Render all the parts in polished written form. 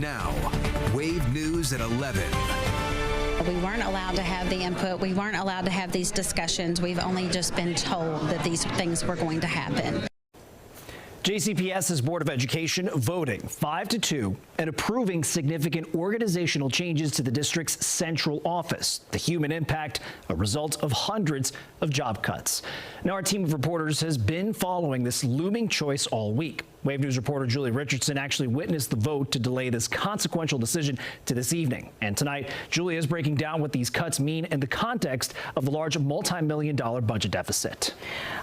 now. Wave News at 11. We weren't allowed to have the input. We weren't allowed to have these discussions. We've only just been told that these things were going to happen. JCPS's Board of Education voting 5-2 and approving significant organizational changes to the district's central office. The human impact, a result of hundreds of job cuts. Now, our team of reporters has been following this looming choice all week. Wave News reporter Julie Richardson actually witnessed the vote to delay this consequential decision to this evening. And tonight, Julie is breaking down what these cuts mean in the context of the large multi-million-dollar budget deficit.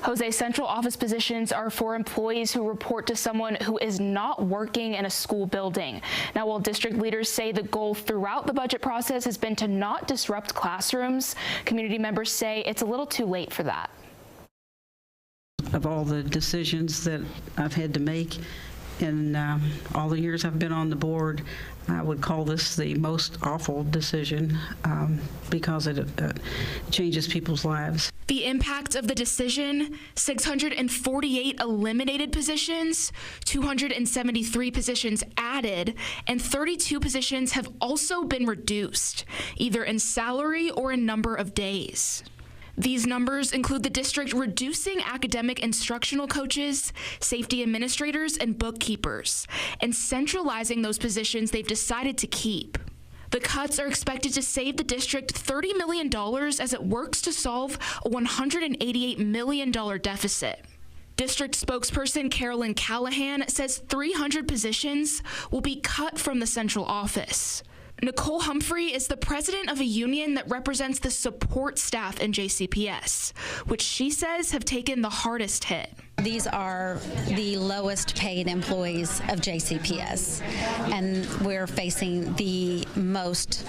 Jose, central office positions are for employees who report to someone who is not working in a school building. Now, while district leaders say the goal throughout the budget process has been to not disrupt classrooms, community members say it's a little too late for that. Of all the decisions that I've had to make in all the years I've been on the board, I would call this the most awful decision because it changes people's lives. The impact of the decision: 648 eliminated positions, 273 positions added, and 32 positions have also been reduced, either in salary or in number of days. These numbers include the district reducing academic instructional coaches, safety administrators, and bookkeepers, and centralizing those positions they've decided to keep. The cuts are expected to save the district $30 million as it works to solve a $188 million deficit. District spokesperson Carolyn Callahan says 300 positions will be cut from the central office. Nicole Humphrey is the president of a union that represents the support staff in JCPS, which she says have taken the hardest hit. These are the lowest paid employees of JCPS, and we're facing the most,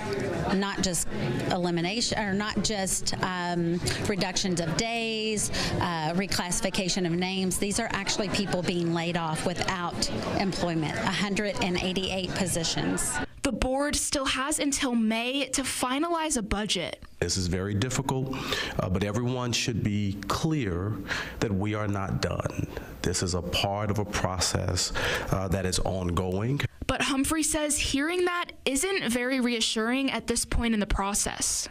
not just elimination, or not just reductions of days, reclassification of names. These are actually people being laid off without employment, 188 positions. The board still has until May to finalize a budget. This is very difficult, but everyone should be clear that we are not done. This is a part of a process that is ongoing. But Humphrey says hearing that isn't very reassuring at this point in the process.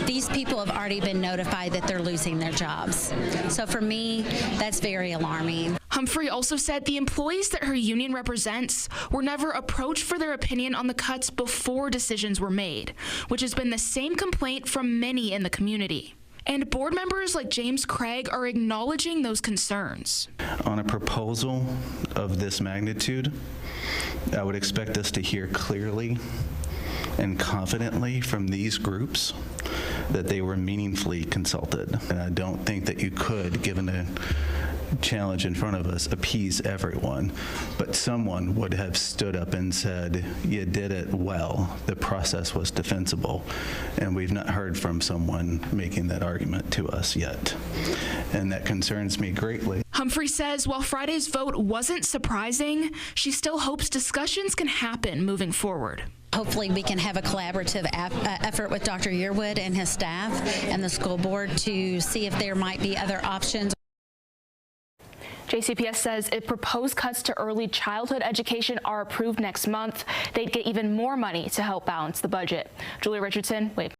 These people have already been notified that they're losing their jobs. So for me, that's very alarming. Humphrey also said the employees that her union represents were never approached for their opinion on the cuts before decisions were made, which has been the same complaint from many in the community. And board members like James Craig are acknowledging those concerns. On a proposal of this magnitude, I would expect us to hear clearly and confidently from these groups that they were meaningfully consulted. And I don't think that you could, given the challenge in front of us, appease everyone, but someone would have stood up and said, you did it well, the process was defensible, and we've not heard from someone making that argument to us yet, and that concerns me greatly. Humphrey says while Friday's vote wasn't surprising, she still hopes discussions can happen moving forward. Hopefully we can have a collaborative effort with Dr. Yearwood and his staff and the school board to see if there might be other options. JCPS says if proposed cuts to early childhood education are approved next month, they'd get even more money to help balance the budget. Julie Richardson, Wave.